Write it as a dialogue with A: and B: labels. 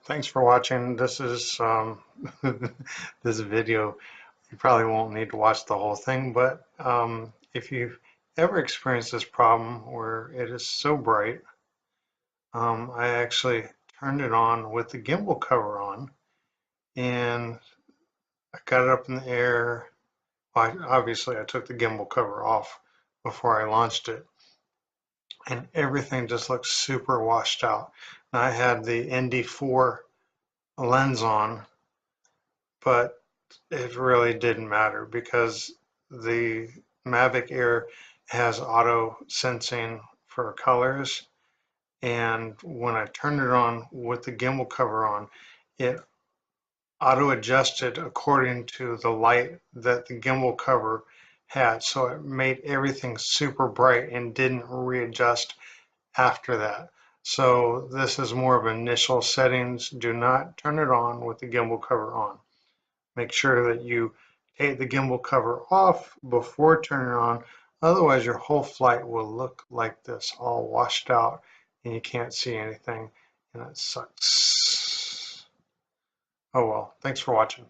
A: Thanks for watching. This is this video. You probably won't need to watch the whole thing, but if you've ever experienced this problem where it is so bright, I actually turned it on with the gimbal cover on, and I got it up in the air. Obviously, I took the gimbal cover off before I launched it, and everything just looked super washed out. And I had the ND4 lens on, but it really didn't matter because the Mavic Air has auto sensing for colors. And when I turned it on with the gimbal cover on, it auto adjusted according to the light that the gimbal cover had. So it made everything super bright and didn't readjust after that. So this is more of initial settings. Do not turn it on with the gimbal cover on. Make sure that you take the gimbal cover off before turning it on. Otherwise, your whole flight will look like this, all washed out, and you can't see anything, and it sucks. Oh well, thanks for watching.